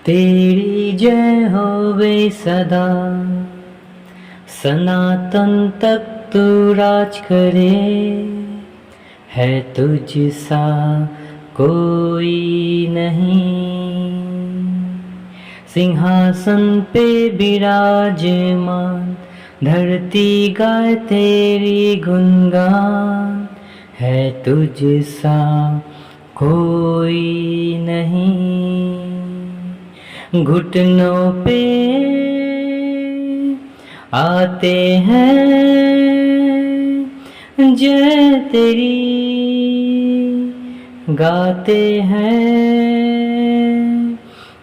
तेरी जय होवे सदा, सनातन तक तू राज करे। है तुझ सा कोई नहीं, सिंहासन पे विराजमान, धरती गाए तेरी गुणगान। है तुझ सा कोई नहीं, घुटनों पे आते हैं जय तेरी, गाते हैं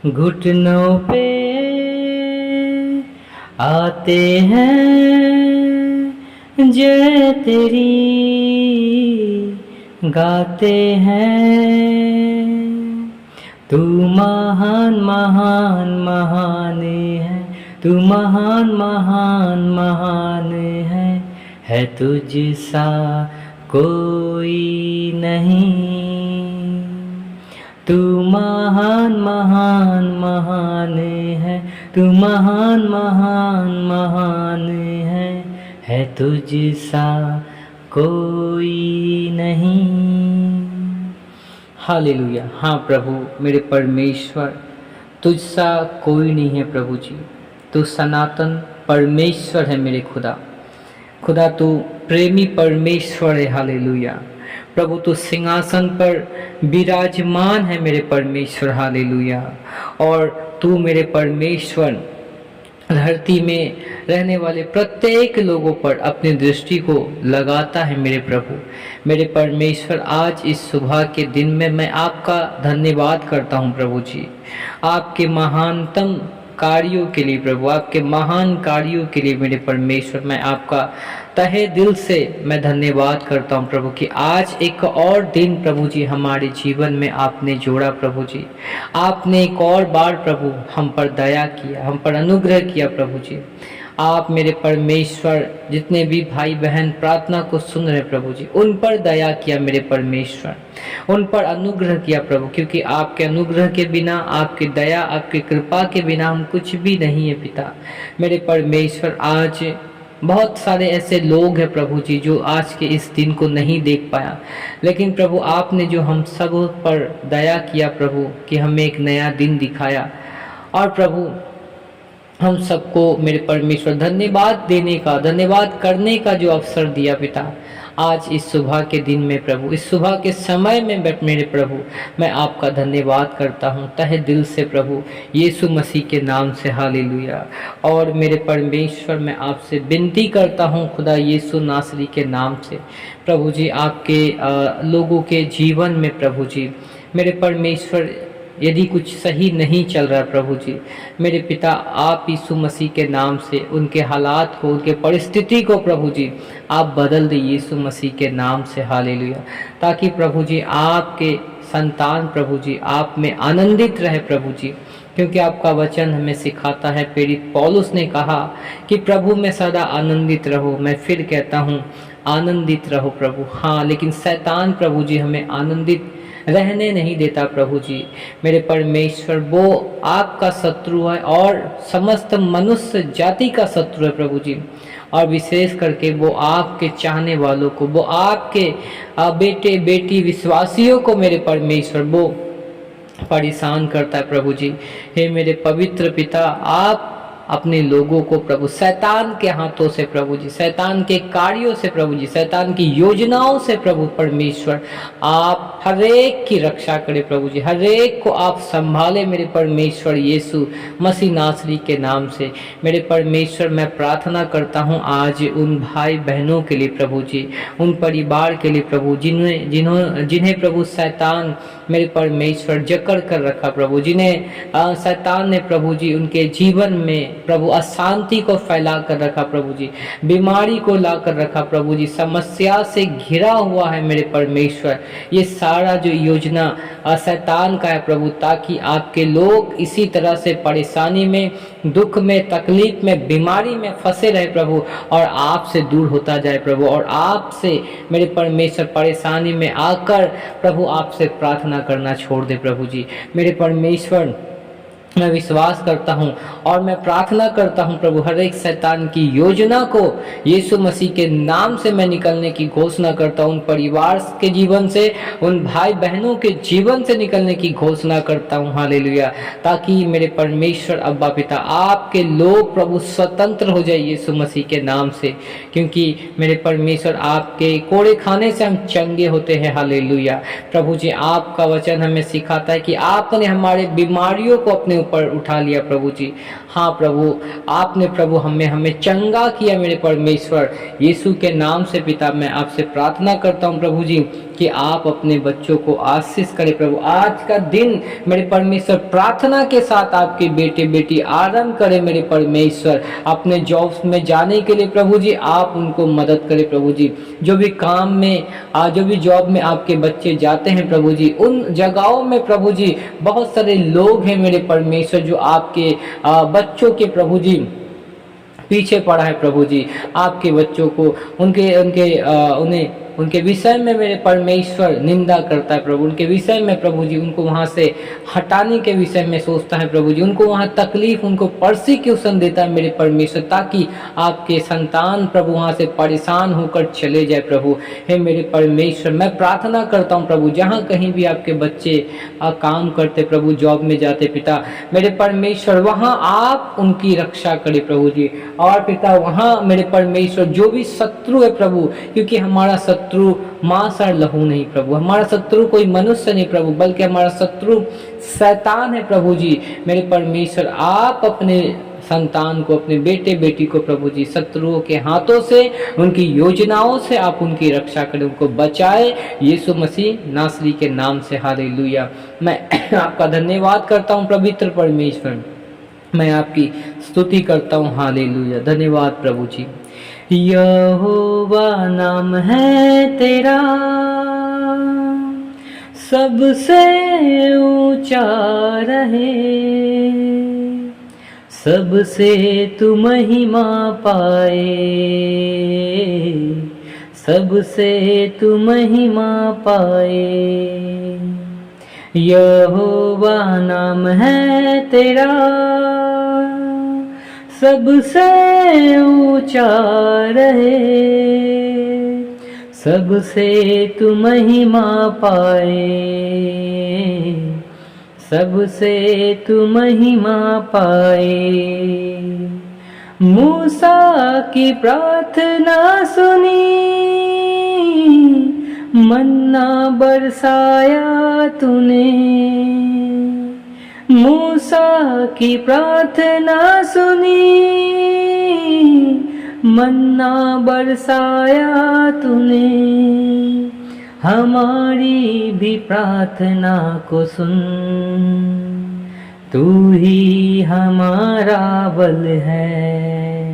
घुटनों पे आते हैं जय तेरी, गाते हैं। तू महान महान महान तू महान महान महान है तुझ सा कोई नहीं। तू महान महान महान तू महान महान महान है तुझ सा कोई नहीं। हालेलुया। हाँ प्रभु मेरे परमेश्वर, तुझसा कोई नहीं है प्रभु जी। तू सनातन परमेश्वर है मेरे खुदा। खुदा तू प्रेमी परमेश्वर है। हालेलुया। प्रभु तू सिंहासन पर विराजमान है मेरे परमेश्वर। हालेलुया। और तू मेरे परमेश्वर धरती में रहने वाले प्रत्येक लोगों पर अपनी दृष्टि को लगाता है मेरे प्रभु। मेरे परमेश्वर आज इस सुबह के दिन में मैं आपका धन्यवाद करता हूँ प्रभु जी, आपके महानतम कार्यों के लिए प्रभु, आपके महान कार्यों के लिए मेरे परमेश्वर मैं आपका तहे दिल से मैं धन्यवाद करता हूँ प्रभु कि आज एक और दिन प्रभु जी हमारे जीवन में आपने जोड़ा प्रभु जी। आपने एक और बार प्रभु हम पर दया किया, हम पर अनुग्रह किया प्रभु जी। आप मेरे परमेश्वर जितने भी भाई बहन प्रार्थना को सुन रहे प्रभु जी, उन पर दया किया मेरे परमेश्वर, उन पर अनुग्रह किया प्रभु, क्योंकि आपके अनुग्रह के बिना, आपकी दया, आपकी कृपा के बिना हम कुछ भी नहीं है पिता। मेरे परमेश्वर आज बहुत सारे ऐसे लोग हैं प्रभु जी जो आज के इस दिन को नहीं देख पाया, लेकिन प्रभु आपने जो हम सब पर दया किया प्रभु कि हमें एक नया दिन दिखाया, और प्रभु हम सबको मेरे परमेश्वर धन्यवाद देने का, धन्यवाद करने का जो अवसर दिया पिता आज इस सुबह के दिन में प्रभु, इस सुबह के समय में मेरे प्रभु मैं आपका धन्यवाद करता हूँ तहे दिल से प्रभु, यीशु मसीह के नाम से। हालेलुया। और मेरे परमेश्वर मैं आपसे विनती करता हूँ खुदा यीशु नासरी के नाम से प्रभु जी, आपके लोगों के जीवन में प्रभु जी मेरे परमेश्वर यदि कुछ सही नहीं चल रहा प्रभु जी, मेरे पिता आप यीशु मसीह के नाम से उनके हालात को, उनके परिस्थिति को प्रभु जी आप बदल दे यीशु मसीह के नाम से। हालेलुया। ताकि प्रभु जी आपके संतान प्रभु जी आप में आनंदित रहे प्रभु जी, क्योंकि आपका वचन हमें सिखाता है, प्रेरित पौलुस ने कहा कि प्रभु में सदा आनंदित रहो। मैं फिर कहता हूँ आनंदित रहो प्रभु। हाँ, लेकिन शैतान प्रभु जी हमें आनंदित रहने नहीं देता प्रभु जी। मेरे परमेश्वर वो आपका शत्रु है और समस्त मनुष्य जाति का शत्रु है प्रभु जी, और विशेष करके वो आपके चाहने वालों को, वो आपके बेटे बेटी विश्वासियों को मेरे परमेश्वर वो परेशान करता है प्रभु जी। हे मेरे पवित्र पिता, आप अपने लोगों को प्रभु शैतान के हाथों से प्रभु जी, शैतान के कार्यों से प्रभु जी, शैतान की योजनाओं से प्रभु परमेश्वर आप हर एक की रक्षा करें प्रभु जी, हर एक को आप संभाले मेरे परमेश्वर यीशु मसीह नासरी के नाम से। मेरे परमेश्वर मैं प्रार्थना करता हूँ आज उन भाई बहनों के लिए प्रभु जी, उन परिवार के लिए प्रभु जिन्हें प्रभु शैतान मेरे परमेश्वर जकड़ कर रखा प्रभु, जिन्हें शैतान ने प्रभु जी उनके जीवन में प्रभु अशांति को फैला कर रखा प्रभु जी, बीमारी को ला कर रखा प्रभु जी, समस्या से घिरा हुआ है मेरे परमेश्वर। ये सारा जो योजना शैतान का है प्रभु, ताकि आपके लोग इसी तरह से परेशानी में, दुख में, तकलीफ में, बीमारी में फंसे रहे प्रभु, और आपसे दूर होता जाए प्रभु, और आपसे मेरे परमेश्वर परेशानी में आकर प्रभु आपसे प्रार्थना करना छोड़ दे प्रभु जी। मेरे परमेश्वर मैं विश्वास करता हूँ और मैं प्रार्थना करता हूँ प्रभु, हर एक शैतान की योजना को यीशु मसीह के नाम से मैं निकलने की घोषणा करता हूँ। उन परिवार के जीवन से, उन भाई बहनों के जीवन से निकलने की घोषणा करता हूँ। हालेलुया। ताकि मेरे परमेश्वर अब्बा पिता, आपके लोग प्रभु स्वतंत्र हो जाए यीशु मसीह के नाम से, क्योंकि मेरे परमेश्वर आपके कोड़े खाने से हम चंगे होते हैं। हालेलुया। प्रभु जी, आपका वचन हमें सिखाता है कि आपने हमारे बीमारियों को अपने ऊपर उठा लिया प्रभु जी। हाँ प्रभु, आपने प्रभु हमें चंगा किया मेरे परमेश्वर। यीशु के नाम से पिता मैं आपसे प्रार्थना करता हूँ प्रभु जी कि आप अपने बच्चों को आशीष करें प्रभु। आज का दिन मेरे परमेश्वर प्रार्थना के साथ आपके बेटे बेटी आरंभ करें मेरे परमेश्वर। अपने जॉब्स में जाने के लिए प्रभु जी आप उनको मदद करें प्रभु जी। जो भी काम में, जो भी जॉब में आपके बच्चे जाते हैं प्रभु जी, उन जगहों में प्रभु जी बहुत सारे लोग हैं मेरे परमेश्वर जो आपके बच्चों के प्रभु जी पीछे पड़ा है प्रभु जी। आपके बच्चों को उनके विषय में मेरे परमेश्वर निंदा करता है प्रभु। उनके विषय में प्रभु जी उनको वहाँ से हटाने के विषय में सोचता है प्रभु जी। उनको वहाँ तकलीफ, उनको परसिक्यूशन देता है मेरे परमेश्वर, ताकि आपके संतान प्रभु वहाँ से परेशान होकर चले जाए प्रभु। हे मेरे परमेश्वर, मैं प्रार्थना करता हूँ प्रभु, जहाँ कहीं भी आपके बच्चे काम करते प्रभु, जॉब में जाते पिता मेरे परमेश्वर, वहाँ आप उनकी रक्षा करें प्रभु जी। और पिता वहाँ मेरे परमेश्वर जो भी शत्रु है प्रभु, क्योंकि हमारा शत्रु मांस और लहू नहीं प्रभु, हमारा शत्रु कोई मनुष्य नहीं प्रभु, बल्कि हमारा शत्रु शैतान है प्रभु जी। मेरे परमेश्वर, आप अपने संतान को, अपने बेटे बेटी को प्रभु जी शत्रुओं के हाथों से, उनकी योजनाओं से आप उनकी रक्षा करें, उनको बचाए यीशु मसीह नासरी के नाम से। हालेलुया। मैं आपका धन्यवाद करता हूँ पवित्र परमेश्वर, मैं आपकी स्तुति करता हूँ। हालेलुया। धन्यवाद प्रभु जी। यहोवा नाम है तेरा, सबसे ऊंचा रहे, सबसे तू महिमा पाए, सबसे तू महिमा पाए। यहोवा नाम है तेरा, सबसे ऊंचा रहे, सबसे तू महिमा पाए, सबसे तू महिमा पाए। मूसा की प्रार्थना सुनी, मन्ना बरसाया तूने, मूसा की प्रार्थना सुनी, मन्ना बरसाया तूने। हमारी भी प्रार्थना को सुन, तू ही हमारा बल है,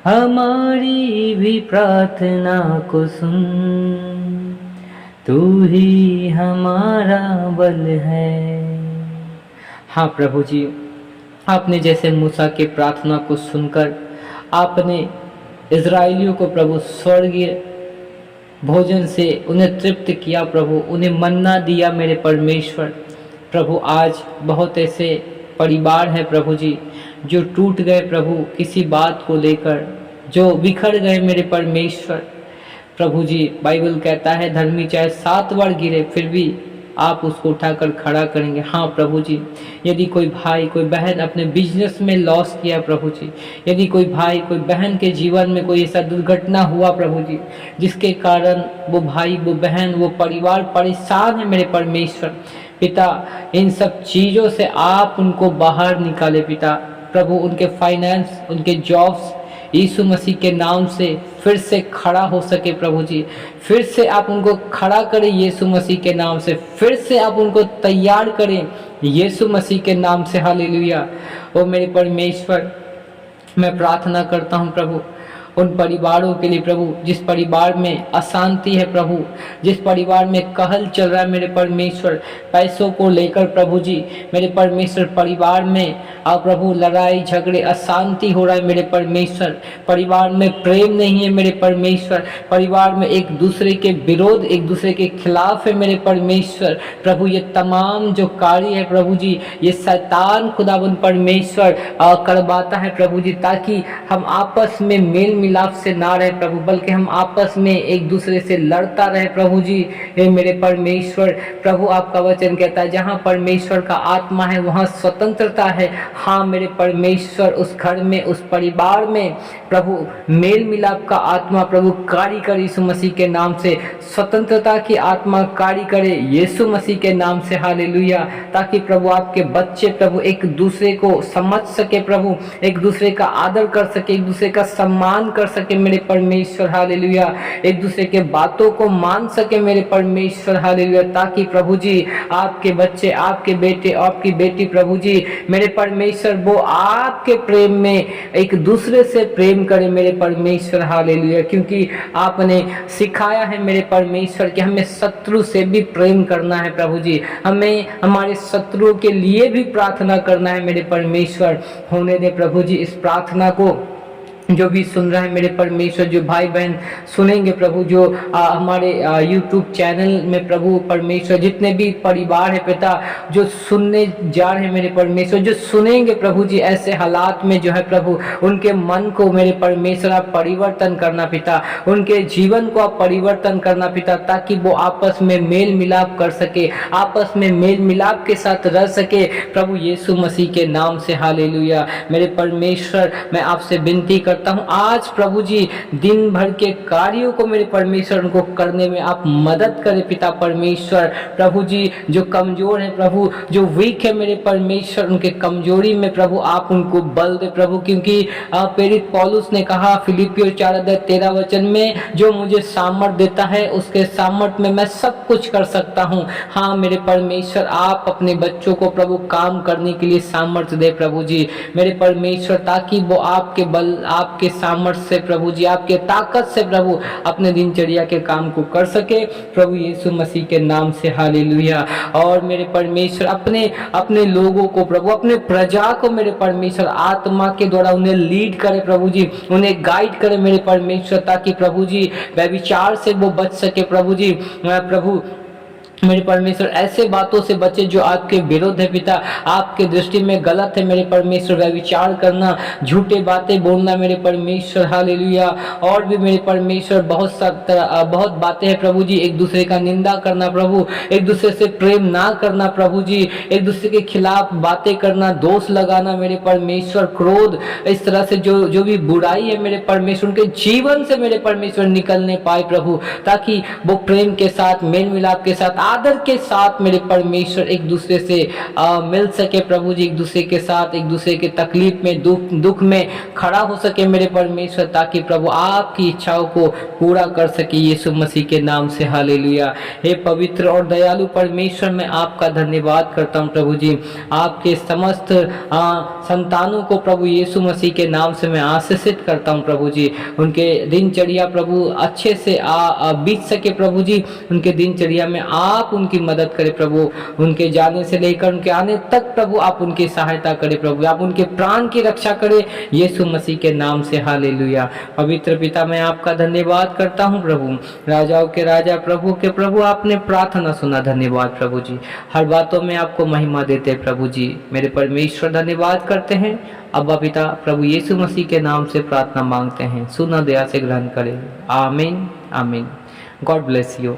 हमारी भी प्रार्थना को सुन, तू ही हमारा बल है। हाँ प्रभु जी, आपने जैसे मूसा के प्रार्थना को सुनकर आपने इज़राइलियों को प्रभु स्वर्गीय भोजन से उन्हें तृप्त किया प्रभु, उन्हें मन्ना दिया मेरे परमेश्वर। प्रभु आज बहुत ऐसे परिवार हैं प्रभु जी जो टूट गए प्रभु किसी बात को लेकर, जो बिखर गए मेरे परमेश्वर। प्रभु जी बाइबल कहता है धर्मी चाहे 7 बार गिरे फिर भी आप उसको उठाकर खड़ा करेंगे। हाँ प्रभु जी, यदि कोई भाई कोई बहन अपने बिजनेस में लॉस किया प्रभु जी, यदि कोई भाई कोई बहन के जीवन में कोई ऐसा दुर्घटना हुआ प्रभु जी जिसके कारण वो भाई वो बहन वो परिवार परेशान है मेरे परमेश्वर पिता, इन सब चीज़ों से आप उनको बाहर निकाले पिता। प्रभु उनके फाइनेंस, उनके जॉब्स यीशु मसीह के नाम से फिर से खड़ा हो सके प्रभु जी, फिर से आप उनको खड़ा करें यीशु मसीह के नाम से, फिर से आप उनको तैयार करें यीशु मसीह के नाम से। हालेलुया। ओ मेरे परमेश्वर, मैं प्रार्थना करता हूँ प्रभु उन परिवारों के लिए प्रभु जिस परिवार में अशांति है प्रभु, जिस परिवार में कहल चल रहा है मेरे परमेश्वर, पैसों को लेकर प्रभु जी मेरे परमेश्वर, परिवार में प्रभु लड़ाई झगड़े अशांति हो रहा है मेरे परमेश्वर, परिवार में प्रेम नहीं है मेरे परमेश्वर, परिवार में एक दूसरे के विरोध, एक दूसरे के खिलाफ है मेरे परमेश्वर। प्रभु ये तमाम जो कार्य है प्रभु जी, ये शैतान खुदाबंद परमेश्वर करवाता है प्रभु जी, ताकि हम आपस में मेल मिलाप से ना रहे प्रभु, बल्कि हम आपस में एक दूसरे से लड़ता रहे प्रभु जी। हे मेरे परमेश्वर, प्रभु आपका वचन कहता है जहाँ परमेश्वर का आत्मा है वहाँ स्वतंत्रता है। हाँ मेरे परमेश्वर, उस घर में, उस परिवार में प्रभु मेल मिलाप का आत्मा प्रभु कार्य करे यीशु मसीह के नाम से, स्वतंत्रता की आत्मा कार्य करे यीशु मसीह के नाम से, हालेलुया। ताकि प्रभु आपके बच्चे प्रभु एक दूसरे को समझ सके प्रभु, एक दूसरे का आदर कर सके, एक दूसरे का सम्मान कर सके मेरे परमेश्वर, हालेलुया। एक दूसरे के बातों को मान सके मेरे परमेश्वर, हालेलुया। ताकि प्रभु जी आपके बच्चे, आपके बेटे, आपकी बेटी प्रभु जी मेरे परमेश्वर वो आपके प्रेम में एक दूसरे से प्रेम करे मेरे परमेश्वर, हालेलुया। क्योंकि आपने सिखाया है मेरे परमेश्वर कि हमें शत्रु से भी प्रेम करना है प्रभु जी, हमें हमारे शत्रुओं के लिए भी प्रार्थना करना है मेरे परमेश्वर। होने दे प्रभु जी इस प्रार्थना को जो भी सुन रहा है मेरे परमेश्वर, जो भाई बहन सुनेंगे प्रभु, जो हमारे YouTube चैनल में प्रभु परमेश्वर जितने भी परिवार है पिता जो सुनने जा रहे हैं मेरे परमेश्वर, जो सुनेंगे प्रभु जी, ऐसे हालात में जो है प्रभु उनके मन को मेरे परमेश्वर आप परिवर्तन करना पिता, उनके जीवन को आप परिवर्तन करना पिता, ताकि वो आपस में मेल मिलाप कर सके, आपस में मेल मिलाप के साथ रह सके प्रभु यीशु मसीह के नाम से, हालेलुया। मेरे परमेश्वर मैं आपसे विनती करता हूँ आज प्रभु जी दिन भर के कार्यों को मेरे परमेश्वर उनको करने में आप मदद करें पिता परमेश्वर। प्रभु जी जो कमजोर है प्रभु, जो वीक है मेरे परमेश्वर, उनके कमजोरी में प्रभु आप उनको बल दे प्रभु, क्योंकि प्रेरित पौलुस ने कहा फिलिपियों 4:13 में, जो मुझे सामर्थ देता है उसके सामर्थ में मैं सब कुछ कर सकता हूँ। हाँ मेरे परमेश्वर आप अपने बच्चों को प्रभु काम करने के लिए सामर्थ्य दे प्रभु जी मेरे परमेश्वर, ताकि वो आपके बल, आपके सामर्थ्य से प्रभु जी, आपके ताकत से प्रभु अपने दिनचर्या के काम को कर सके प्रभु यीशु मसीह के नाम से, हालेलुया। और मेरे परमेश्वर अपने लोगों को प्रभु, अपने प्रजा को मेरे परमेश्वर आत्मा के द्वारा उन्हें लीड करे प्रभु जी, उन्हें गाइड करे मेरे परमेश्वर, ताकि प्रभु जी व्यभिचार से वो बच सके प्रभु जी। प्रभु मेरे परमेश्वर ऐसे बातों से बचे जो आपके विरुद्ध है पिता, आपके दृष्टि में गलत है मेरे परमेश्वर, व्यभिचार करना, झूठे बातें बोलना मेरे परमेश्वर, हालेलुया। और भी मेरे परमेश्वर बहुत बातें हैं प्रभु जी, एक दूसरे का निंदा करना प्रभु, एक दूसरे से प्रेम ना करना प्रभु जी, एक दूसरे के खिलाफ बातें करना, दोष लगाना मेरे परमेश्वर, क्रोध, इस तरह से जो भी बुराई है मेरे परमेश्वर उनके जीवन से मेरे परमेश्वर निकलने पाए प्रभु, ताकि वो प्रेम के साथ, मेल मिलाप के साथ, आदर के साथ मेरे परमेश्वर एक दूसरे से मिल सके प्रभु जी, एक दूसरे के साथ, एक दूसरे के तकलीफ में, दुख में खड़ा हो सके मेरे परमेश्वर, ताकि प्रभु आपकी इच्छाओं को पूरा कर सके यीशु मसीह के नाम से, हालेलुया। हे पवित्र और दयालु परमेश्वर मैं आपका धन्यवाद करता हूँ प्रभु जी, आपके समस्त संतानों को प्रभु यीशु मसीह के नाम से मैं आशीषित करता हूँ प्रभु जी, उनके दिनचर्या प्रभु अच्छे से बीत सके प्रभु जी, उनके दिनचर्या में आप उनकी मदद करें प्रभु, उनके जाने से लेकर उनके आने तक प्रभु आप उनकी सहायता करें प्रभु, आप उनके प्राण की रक्षा करें यीशु मसीह के नाम से, हालेलुया। पवित्र पिता मैं आपका धन्यवाद करता हूँ प्रभु, राजाओं के राजा, प्रभु के प्रभु, आपने प्रार्थना सुना, धन्यवाद प्रभु जी, हर बातों में आपको महिमा देते प्रभु जी मेरे परमेश्वर, धन्यवाद करते हैं अब्बा पिता, प्रभु यीशु मसीह के नाम से प्रार्थना मांगते हैं, सुना दया से ग्रहण करें, आमीन आमीन। God bless you.